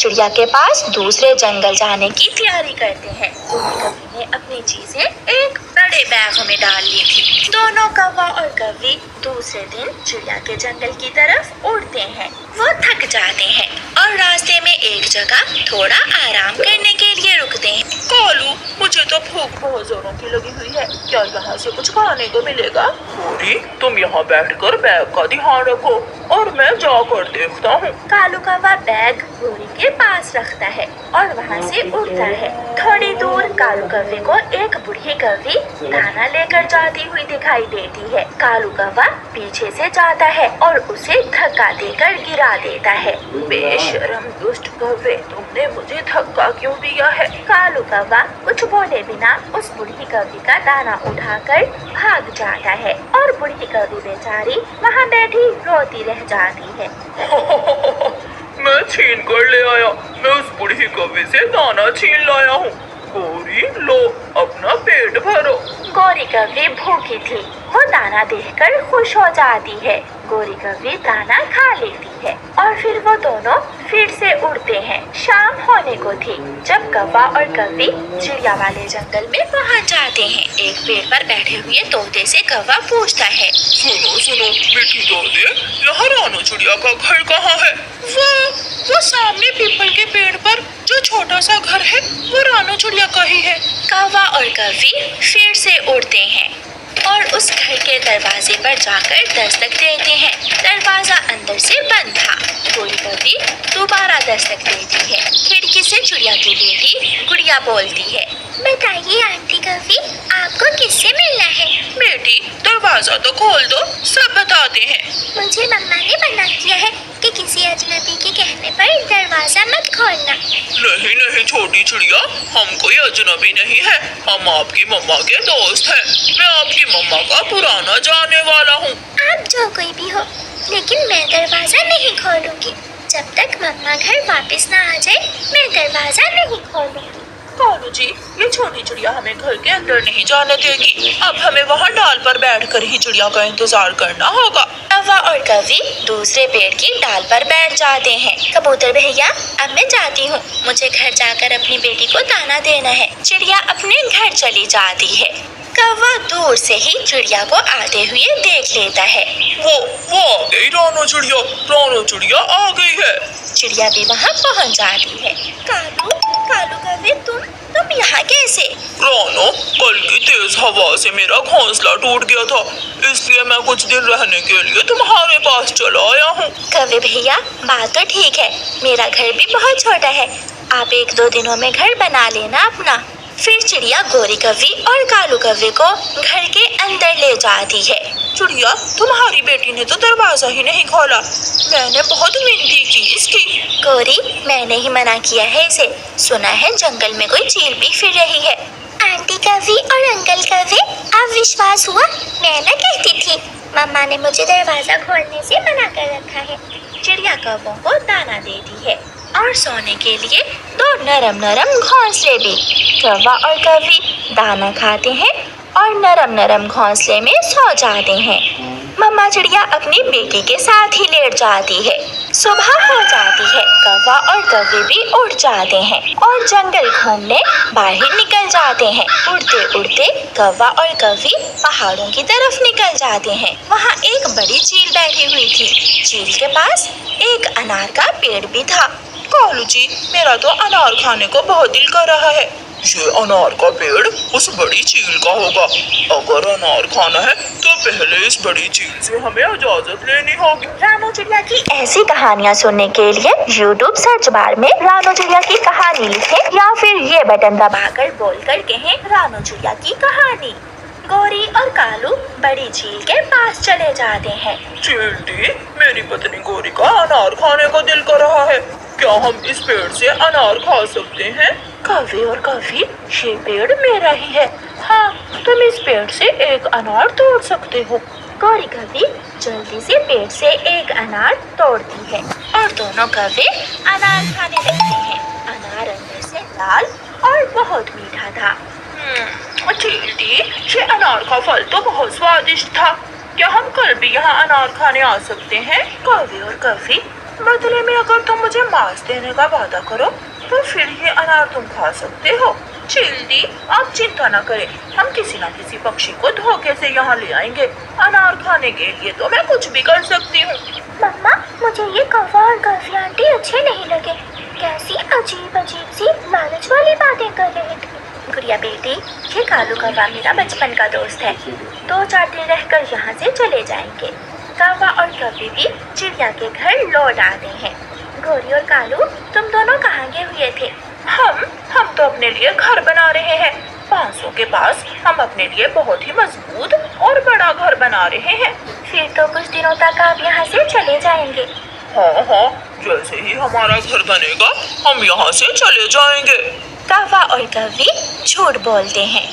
चिड़िया के पास दूसरे जंगल जाने की तैयारी करते हैं। कौवी ने अपनी चीजें एक बड़े बैग में डाल ली थी। दोनों कौवा और कौवी दूसरे दिन चिड़िया के जंगल की तरफ उड़ते हैं। वो थक जाते हैं और रास्ते में एक जगह थोड़ा आराम करने के लिए रुकते हैं। कालू, मुझे तो भूख बहुत जोरों की लगी हुई है, क्या यहाँ से कुछ खाने को मिलेगा? गौरी, तुम यहाँ बैठकर बैग का ध्यान रखो और मैं जाकर देखता हूँ। कालू कौवा बैग गोरी के पास रखता है और वहाँ से उड़ता है। थोड़ी दूर कालू कौवे को एक बूढ़ी कौवी दाना लेकर जाती हुई दिखाई देती है। कालू कौवा पीछे से जाता है और उसे धक्का देकर गिरा देता है। बेशरम दुष्ट कौवे, तुमने मुझे धक्का क्यों दिया है? कालू कौवा कुछ बोले बिना उस बूढ़ी कौवी का दाना उठाकर भाग जाता है और बूढ़ी कौवी बेचारी वहाँ बैठी रोती रह जाती है। मैं छीन कर ले आया, मैं उस बूढ़ी कौवे से दाना छीन लाया हूँ। गौरी, लो अपना पेट भरो। गोरी कौवी भूखी थी, वो दाना देखकर खुश हो जाती है। गोरी कौवी दाना खा लेती है और फिर वो दोनों फिर से उड़ते हैं। शाम होने को थी जब कौवा और कौवी चिड़िया वाले जंगल में पहुंच जाते हैं। एक पेड़ पर बैठे हुए तोते से कौवा पूछता है, सुनो सुनो मीठी तोते, यहाँ रानो चिड़िया का घर कहाँ है? वो सामने पीपल के पेड़ पर जो छोटा सा घर है वो रानो चिड़िया का ही है। कौवा और कौवी फिर से उड़ते हैं और उस घर के दरवाजे पर जाकर दस्तक देते हैं। दरवाजा अंदर से बंद था। गोरी कौवी दोबारा दस्तक देती है। खिड़की से चिड़िया की बेटी गुड़िया बोलती है, बताइए आंटी कौवी, आपको किससे मिलना है? बेटी, दरवाजा तो खोल दो, सब बताते हैं। मुझे मम्मा ने मना किया है कि किसी अजनबी के कहने पर दरवाजा मत खोलना। नहीं नहीं छोटी चिड़िया, हम कोई अजनबी नहीं है, हम आपकी मम्मा के दोस्त हैं। मैं आपकी मम्मा का पुराना जानने वाला हूँ। आप जो कोई भी हो, लेकिन मैं दरवाजा नहीं खोलूंगी। जब तक मम्मा घर वापस ना आ जाए, मैं दरवाजा नहीं खोलूंगी। कालू जी, ये छोटी चिड़िया हमें घर के अंदर नहीं जाने देगी। अब हमें वहाँ डाल पर बैठकर ही चिड़िया का इंतजार करना होगा। कौवा और कौवी दूसरे पेड़ की डाल पर बैठ जाते हैं। कबूतर भैया, अब मैं जाती हूँ, मुझे घर जाकर अपनी बेटी को दाना देना है। चिड़िया अपने घर चली जाती है। कौवा दूर से ही चिड़िया को आते हुए देख लेता है। वो आ गई रानो चिड़िया, रानो चिड़िया आ गई है। चिड़िया भी वहाँ पहुँच जाती है। कालू कौवे, तुम यहाँ कैसे? रानो, कल की तेज हवा से मेरा घोंसला टूट गया था, इसलिए मैं कुछ दिन रहने के लिए तुम्हारे पास चला आया हूँ। कौवे भैया, बात तो ठीक है, मेरा घर भी बहुत छोटा है, आप 1-2 दिनों में घर बना लेना अपना। फिर चिड़िया गोरी कौवी और कालू कौवे को घर के अंदर ले जाती है। चिड़िया, तुम्हारी बेटी ने तो दरवाजा ही नहीं खोला, मैंने बहुत मिन्नती की इसकी। गोरी, मैंने ही मना किया है इसे, सुना है जंगल में कोई चील भी फिर रही है। आंटी कौवी और अंकल कौवे, आप विश्वास हुआ? मैं ना कहती थी, मम्मा ने मुझे दरवाजा खोलने से मना कर रखा है। चिड़िया कौवों को दाना देती है और सोने के लिए 2 नरम घोंसले भी। कौवा और कौवी दाना खाते हैं और नरम घोंसले में सो जाते हैं। मम्मा चिड़िया अपनी बेटी के साथ ही लेट जाती है। सुबह हो जाती है, कौवा और कौवे भी उड़ जाते हैं और जंगल घूमने बाहर निकल जाते हैं। उड़ते उड़ते कौवा और कौवी पहाड़ों की तरफ निकल जाते हैं। वहाँ एक बड़ी चील बैठी हुई थी। चील के पास एक अनार का पेड़ भी था। कालू जी, मेरा तो अनार खाने को बहुत दिल कर रहा है। ये अनार का पेड़ उस बड़ी चील का होगा। अगर अनार खाना है तो पहले इस बड़ी चील से हमें इजाजत लेनी होगी। रानो चिड़िया की ऐसी कहानियाँ सुनने के लिए YouTube सर्च बार में रानो चिड़िया की कहानी लिखें या फिर ये बटन दबाकर बोलकर कहें रानो चिड़िया की कहानी। गोरी और कालू बड़ी चील के पास चले जाते हैं। चींटी, मेरी पत्नी गोरी का अनार खाने को दिल कर रहा है, क्या हम इस पेड़ से अनार खा सकते हैं? कौवे और कौवी, ये पेड़ मेरा ही है, हाँ, तुम इस पेड़ से एक अनार तोड़ सकते हो। गोरी कौवी जल्दी से पेड़ से एक अनार तोड़ती है और दोनों कौवे अनार खाने लगते हैं। अनार अंदर से लाल और बहुत मीठा था। चींटी, ये अनार का फल तो बहुत स्वादिष्ट था, क्या हम कल भी यहाँ अनार खाने आ सकते हैं? कौवे और कौवी बदले में अगर तुम मुझे मांस देने का वादा करो तो फिर ये अनार तुम खा सकते हो। चील दी, आप चिंता न करें, हम किसी न किसी पक्षी को धोखे से यहाँ ले आएंगे। अनार खाने के लिए तो मैं कुछ भी कर सकती हूँ। मम्मा, मुझे ये कौवा और काफी आंटी अच्छे नहीं लगे। कैसी अजीब अजीब सी लालच वाली बातें कर रहे थे। गुड़िया बेटी, ये कालू कौवा मेरा बचपन का दोस्त है। 2-4 दिन रहकर यहाँ से चले जाएंगे। कौवा और कौवी भी चिड़िया के घर लौट आते हैं। गोरी और कालू, तुम दोनों कहाँ गए हुए थे? हम तो अपने लिए घर बना रहे हैं। 500 के पास हम अपने लिए बहुत ही मजबूत और बड़ा घर बना रहे हैं। फिर तो कुछ दिनों तक आप यहाँ से चले जाएंगे। हाँ, जैसे ही हमारा घर बनेगा हम यहाँ से चले जाएंगे। कौवा और कौवी झूठ बोलते हैं।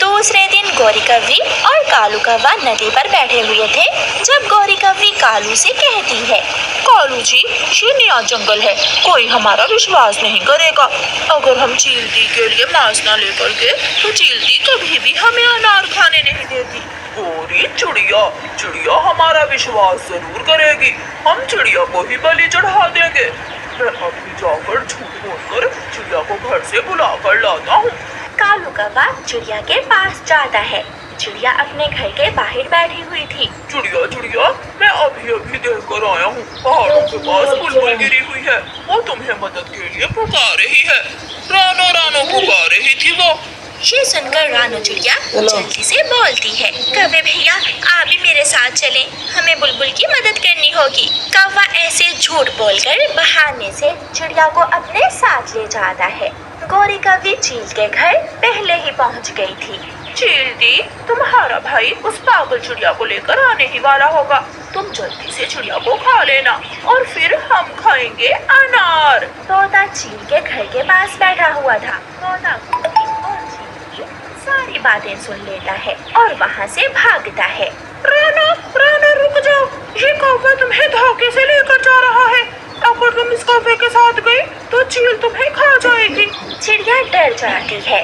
दूसरे दिन गौरी कौवी और कालू कौवा नदी पर बैठे हुए थे जब गौरी कौवी कालू से कहती है, कालू जी, ये नया जंगल है, कोई हमारा विश्वास नहीं करेगा। अगर हम चीलती के लिए मांस न लेकर गए तो चीलती कभी भी हमें अनार खाने नहीं देती। गोरी, चिड़िया हमारा विश्वास जरूर करेगी। हम चिड़िया को ही बलि चढ़ा देंगे। मैं अभी जाकर झूठ बोलकर चिड़िया को घर से बुला कर लाता हूँ। कालू कौवा चिड़िया के पास जाता है। चिड़िया अपने घर के बाहर बैठी हुई थी। चिड़िया, मैं अभी देख कर आया हूँ। पहाड़ों के पास बुलबुल गिरी हुई है, वो तुम्हें मदद के लिए पुकार रही है। रानो पुकार रही थी वो। ये सुनकर रानो चिड़िया जल्दी से बोलती है, कौवे भैया, आप भी मेरे साथ चलें, हमें बुलबुल की मदद करनी होगी। कौवा ऐसे झूठ बोलकर बहाने से चिड़िया को अपने साथ ले जाता है। गौरी कौवी चील के घर पहले ही पहुंच गई थी। चील दी, तुम्हारा भाई उस पागल चिड़िया को लेकर आने ही वाला होगा। तुम जल्दी से चिड़िया को खा लेना और फिर हम खाएंगे अनार। तोता चील के घर के पास बैठा हुआ था। तोता गौरी और चील की सारी बातें सुन लेता है और वहाँ से भागता है। रानो, रुक जाओ, ये कौवा तुम्हें धोखे से लेकर जा रहा है। अगर तुम इस कौवे के साथ गई तो चील तुम्हें खा जाएगी। चिड़िया डर जाती है।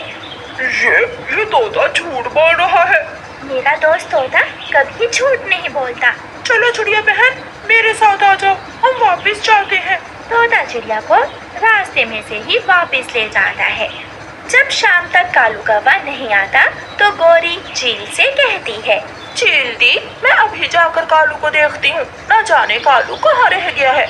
ये तोता झूठ बोल रहा है। मेरा दोस्त तोता कभी झूठ नहीं बोलता। चलो चिड़िया बहन, मेरे साथ आ जाओ, हम वापस जाते हैं। तोता चिड़िया को रास्ते में से ही वापस ले जाता है। जब शाम तक कालू कौवा नहीं आता तो गौरी चील से कहती है, चील दी, मैं अभी जाकर कालू को देखती हूँ, न जाने कालू कहाँ रह गया है।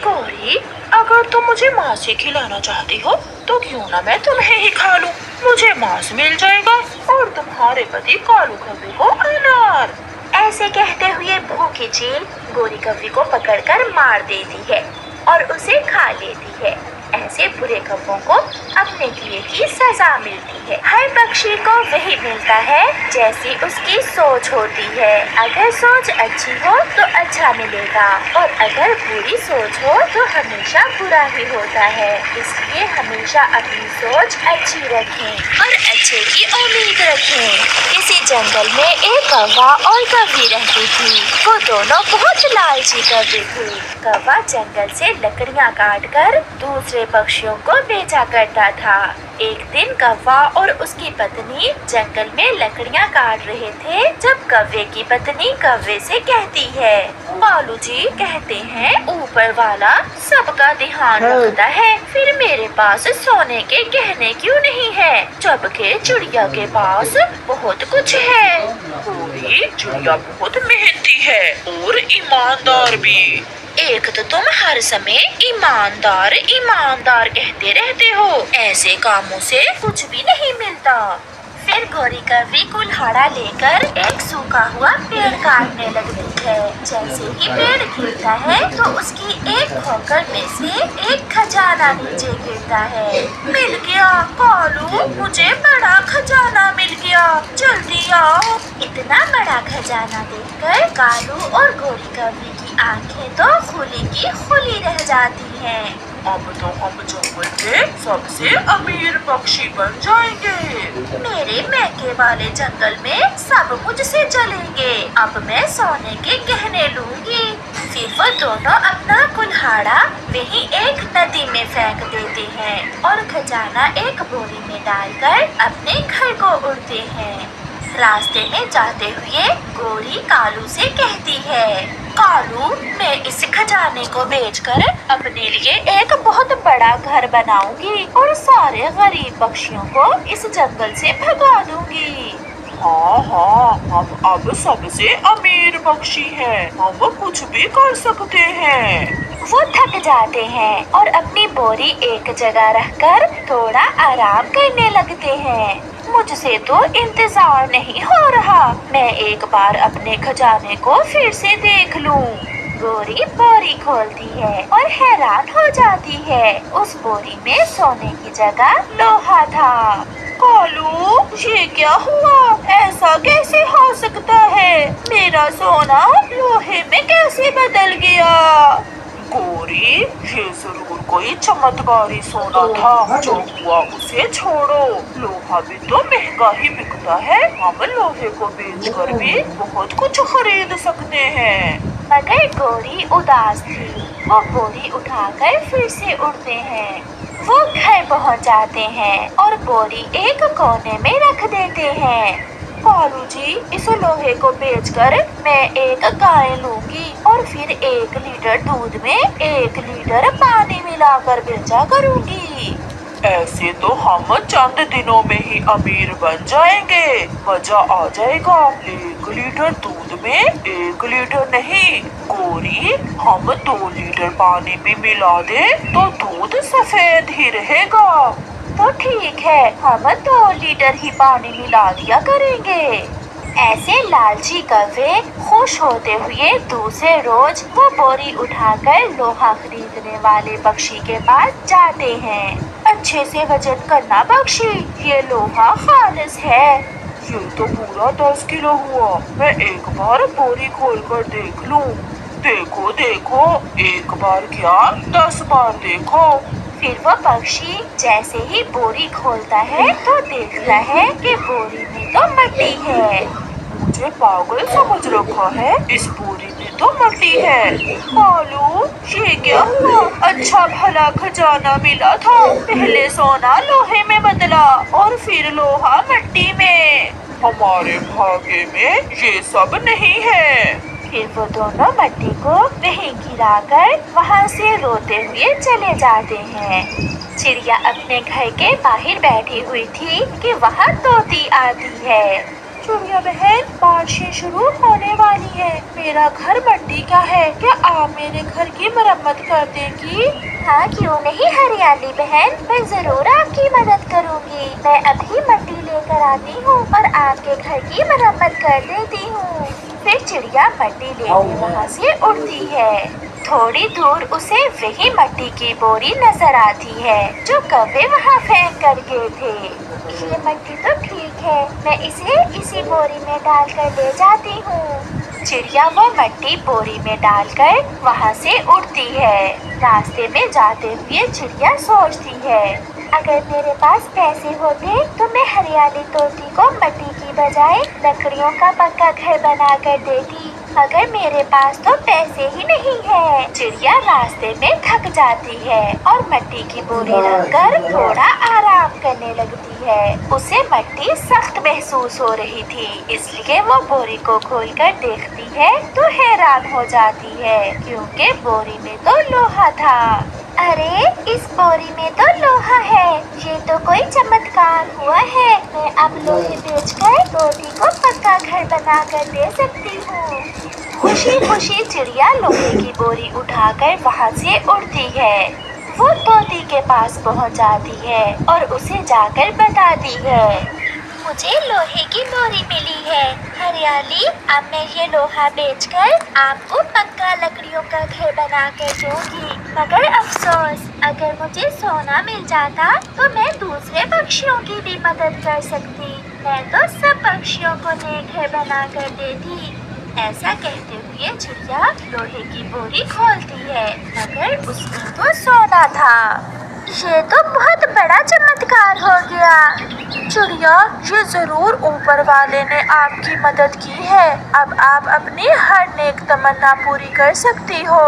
गौरी, अगर तुम मुझे मांस ही खिलाना चाहती हो तो क्यों ना मैं तुम्हें ही खा लूं। मुझे मांस मिल जाएगा और तुम्हारे पति कालू कौवे को अनार। ऐसे कहते हुए भूखी चील गौरी कौवी को पकड़कर मार देती है और उसे खा लेती है। ऐसे बुरे कौवों को अपने किए की सजा मिलती है। हर पक्षी को वही मिलता है जैसी उसकी सोच होती है। अगर सोच अच्छी हो तो अच्छा मिलेगा और अगर बुरी सोच हो तो हमेशा बुरा ही होता है। इसलिए हमेशा अपनी सोच अच्छी रखें और अच्छे की उम्मीद रखें। किसी जंगल में एक कौवा और कौवी रहती थी। वो दोनों बहुत लालची कौवे थे। कौवा जंगल से लकड़ियाँ काटकर दूसरे पक्षियों को बेचा करता था। एक दिन कौवा और उसकी पत्नी जंगल में लकड़ियाँ काट रहे थे जब कौवे की पत्नी कौवे से कहती है, कालू जी कहते हैं ऊपर वाला सबका ध्यान रखता है, फिर मेरे पास सोने के गहने क्यों नहीं है, जबकि चिड़िया के पास बहुत कुछ है। पूरी चिड़िया बहुत मेहनती है और ईमानदार भी। एक तो तुम हर समय ईमानदार कहते रहते हो, ऐसे कामों से कुछ भी नहीं मिलता। फिर गौरी कौवी कुल्हाड़ा लेकर एक सूखा हुआ पेड़ काटने लगती है। जैसे ही पेड़ गिरता है तो उसकी एक खोकर में से एक खजाना नीचे गिरता है। मिल गया कालू, मुझे बड़ा खजाना मिल गया, जल्दी आओ। इतना बड़ा खजाना देखकर कालू और गौरी कौवी की आंखें तो खुली की खुली रह जाती हैं। अब तो हम जंगल के सबसे अमीर पक्षी बन जाएंगे। मेरे मैके वाले जंगल में सब मुझसे चलेंगे। अब मैं सोने के गहने लूंगी। फिर वो दोनों अपना कुल्हाड़ा वहीं एक नदी में फेंक देते हैं और खजाना एक बोरी में डालकर अपने घर को उड़ते हैं। रास्ते में जाते हुए गोरी कालू से कहती है, कालू, मैं इस खजाने को बेचकर अपने लिए एक बहुत बड़ा घर बनाऊंगी और सारे गरीब पक्षियों को इस जंगल से भगा दूंगी। हाँ हाँ, हम अब सबसे अमीर पक्षी हैं, हम कुछ भी कर सकते हैं। वो थक जाते हैं और अपनी बोरी एक जगह रखकर थोड़ा आराम करने लगते हैं। मुझसे तो इंतजार नहीं हो रहा, मैं एक बार अपने खजाने को फिर से देख लूं। गोरी बोरी खोलती है और हैरान हो जाती है। उस बोरी में सोने की जगह लोहा था। कालू, ये क्या हुआ? ऐसा कैसे हो सकता है? मेरा सोना लोहे में कैसे बदल गया? गोरी, ये जरूर कोई चमत्कारी सोना था। जो हुआ उसे छोड़ो, लोहा भी तो महंगा ही बिकता है, हम लोहे को बेचकर भी बहुत कुछ खरीद सकते हैं। मगर गोरी उदास थी। वो बोरी उठाकर फिर से उड़ते हैं। वो घर पहुंच जाते हैं और बोरी एक कोने में रख देते हैं। कालू जी, इस लोहे को बेचकर मैं एक गाय लूंगी और फिर 1 लीटर दूध में 1 लीटर पानी मिलाकर बेचा करूंगी। ऐसे तो हम चंद दिनों में ही अमीर बन जाएंगे, मजा आ जाएगा। 1 लीटर दूध में 1 लीटर नहीं गोरी, हम 2 लीटर पानी में मिला दे तो दूध सफेद ही रहेगा। तो ठीक है, हम 2 लीटर ही पानी मिला दिया करेंगे। ऐसे लालची कौवे खुश होते हुए दूसरे रोज वो बोरी उठाकर लोहा खरीदने वाले पक्षी के पास जाते हैं। अच्छे से वजन करना पक्षी, ये लोहा खालिस है। ये तो पूरा 10 किलो हुआ, मैं एक बार बोरी खोल कर देख लूं। देखो देखो, एक बार क्या 10 बार देखो। फिर वो पक्षी जैसे ही बोरी खोलता है तो देखता है कि बोरी में तो मट्टी है। मुझे पागल समझ रखा है, इस बोरी में तो मट्टी है। कालू, ये क्या हुआ? अच्छा भला खजाना मिला था, पहले सोना लोहे में बदला और फिर लोहा मट्टी में। हमारे भाग्य में ये सब नहीं है। फिर वो दोनों मट्टी को वहीं गिराकर वहाँ से रोते हुए चले जाते हैं। चिड़िया अपने घर के बाहर बैठी हुई थी कि वहाँ तोती आती है। चिड़िया बहन, बारिशें शुरू होने वाली है, मेरा घर मट्टी का है, क्या आप मेरे घर की मरम्मत कर देंगी? हाँ, क्यों नहीं हरियाली बहन, मैं जरूर आपकी मदद करूँगी। मैं अभी मट्टी लेकर आती हूँ और आपके घर की मरम्मत कर देती हूँ। फिर चिड़िया मट्टी लेके वहाँ से उड़ती है। थोड़ी दूर उसे वही मट्टी की बोरी नजर आती है जो कौवे वहाँ फेंक कर गए थे। ये मट्टी तो ठीक है, मैं इसे इसी बोरी में डालकर ले जाती हूँ। चिड़िया वो मट्टी बोरी में डालकर वहाँ से उड़ती है। रास्ते में जाते हुए चिड़िया सोचती है, अगर मेरे पास पैसे होते तो मैं हरियाली तोती को मट्टी की बजाय लकड़ियों का पक्का घर बना कर देती, मगर मेरे पास तो पैसे ही नहीं है। चिड़िया रास्ते में थक जाती है और मट्टी की बोरी रखकर थोड़ा आराम करने लगती है। उसे मट्टी सख्त महसूस हो रही थी, इसलिए वो बोरी को खोलकर देखती है तो हैरान हो जाती है, क्योंकि बोरी में तो लोहा था। अरे, इस बोरी में तो लोहा है, ये तो कोई चमत्कार हुआ है। मैं अब लोहे बेचकर तोती को पक्का घर बना कर दे सकती हूँ। खुशी खुशी चिड़िया लोहे की बोरी उठाकर वहाँ से उड़ती है। वो तोती के पास पहुँच जाती है और उसे जाकर बताती है, मुझे लोहे की बोरी मिली है हरियाली, अब मैं ये लोहा बेचकर आपको पक्का लकड़ियों का घर बना कर दूंगी। मगर अफसोस, अगर मुझे सोना मिल जाता तो मैं दूसरे पक्षियों की भी मदद कर सकती। मैं तो सब पक्षियों को नए घर बना कर देती। ऐसा कहते हुए चिड़िया लोहे की बोरी खोलती है, मगर उसमें तो सोना था। ये तो बहुत बड़ा चमत्कार हो गया। चिड़िया, ये जरूर ऊपर वाले ने आपकी मदद की है। अब आप अपनी हर नेक तमन्ना पूरी कर सकती हो।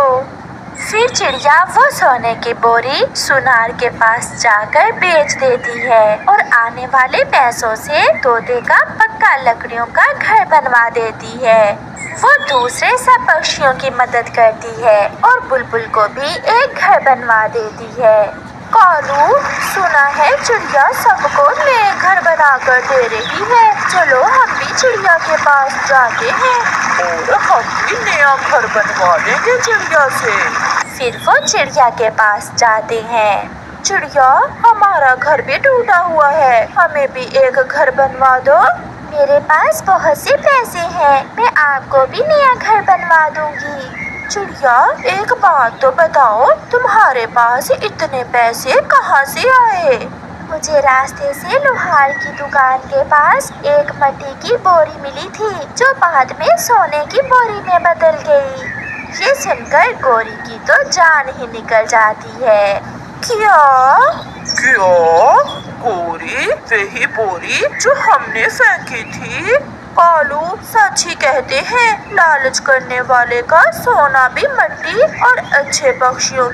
फिर चिड़िया वो सोने की बोरी सुनार के पास जाकर बेच देती है और आने वाले पैसों से तोते का पक्का लकड़ियों का घर बनवा देती है। वो दूसरे सब पक्षियों की मदद करती है और बुलबुल को भी एक घर बनवा देती है। कालू, सुना है चिड़िया सबको नए घर बनाकर दे रही है, चलो हम भी चिड़िया के पास जाते हैं और हम भी नया घर बनवा लेंगे चिड़िया से। फिर वो चिड़िया के पास जाते हैं। चिड़िया, हमारा घर भी टूटा हुआ है, हमें भी एक घर बनवा दो। मेरे पास बहुत से पैसे हैं, मैं आपको भी नया घर बनवा दूंगी। चिड़िया, एक बात तो बताओ, तुम्हारे पास इतने पैसे कहाँ से आए? मुझे रास्ते से लोहार की दुकान के पास एक मट्टी की बोरी मिली थी, जो बाद में सोने की बोरी में बदल गई। ये सुनकर गोरी की तो जान ही निकल जाती है। क्या? गोरी, वही बोरी जो हमने फेंकी थी? कालू सच ही कहते हैं, लालच करने वाले का सोना भी मट्टी और अच्छे पक्षियों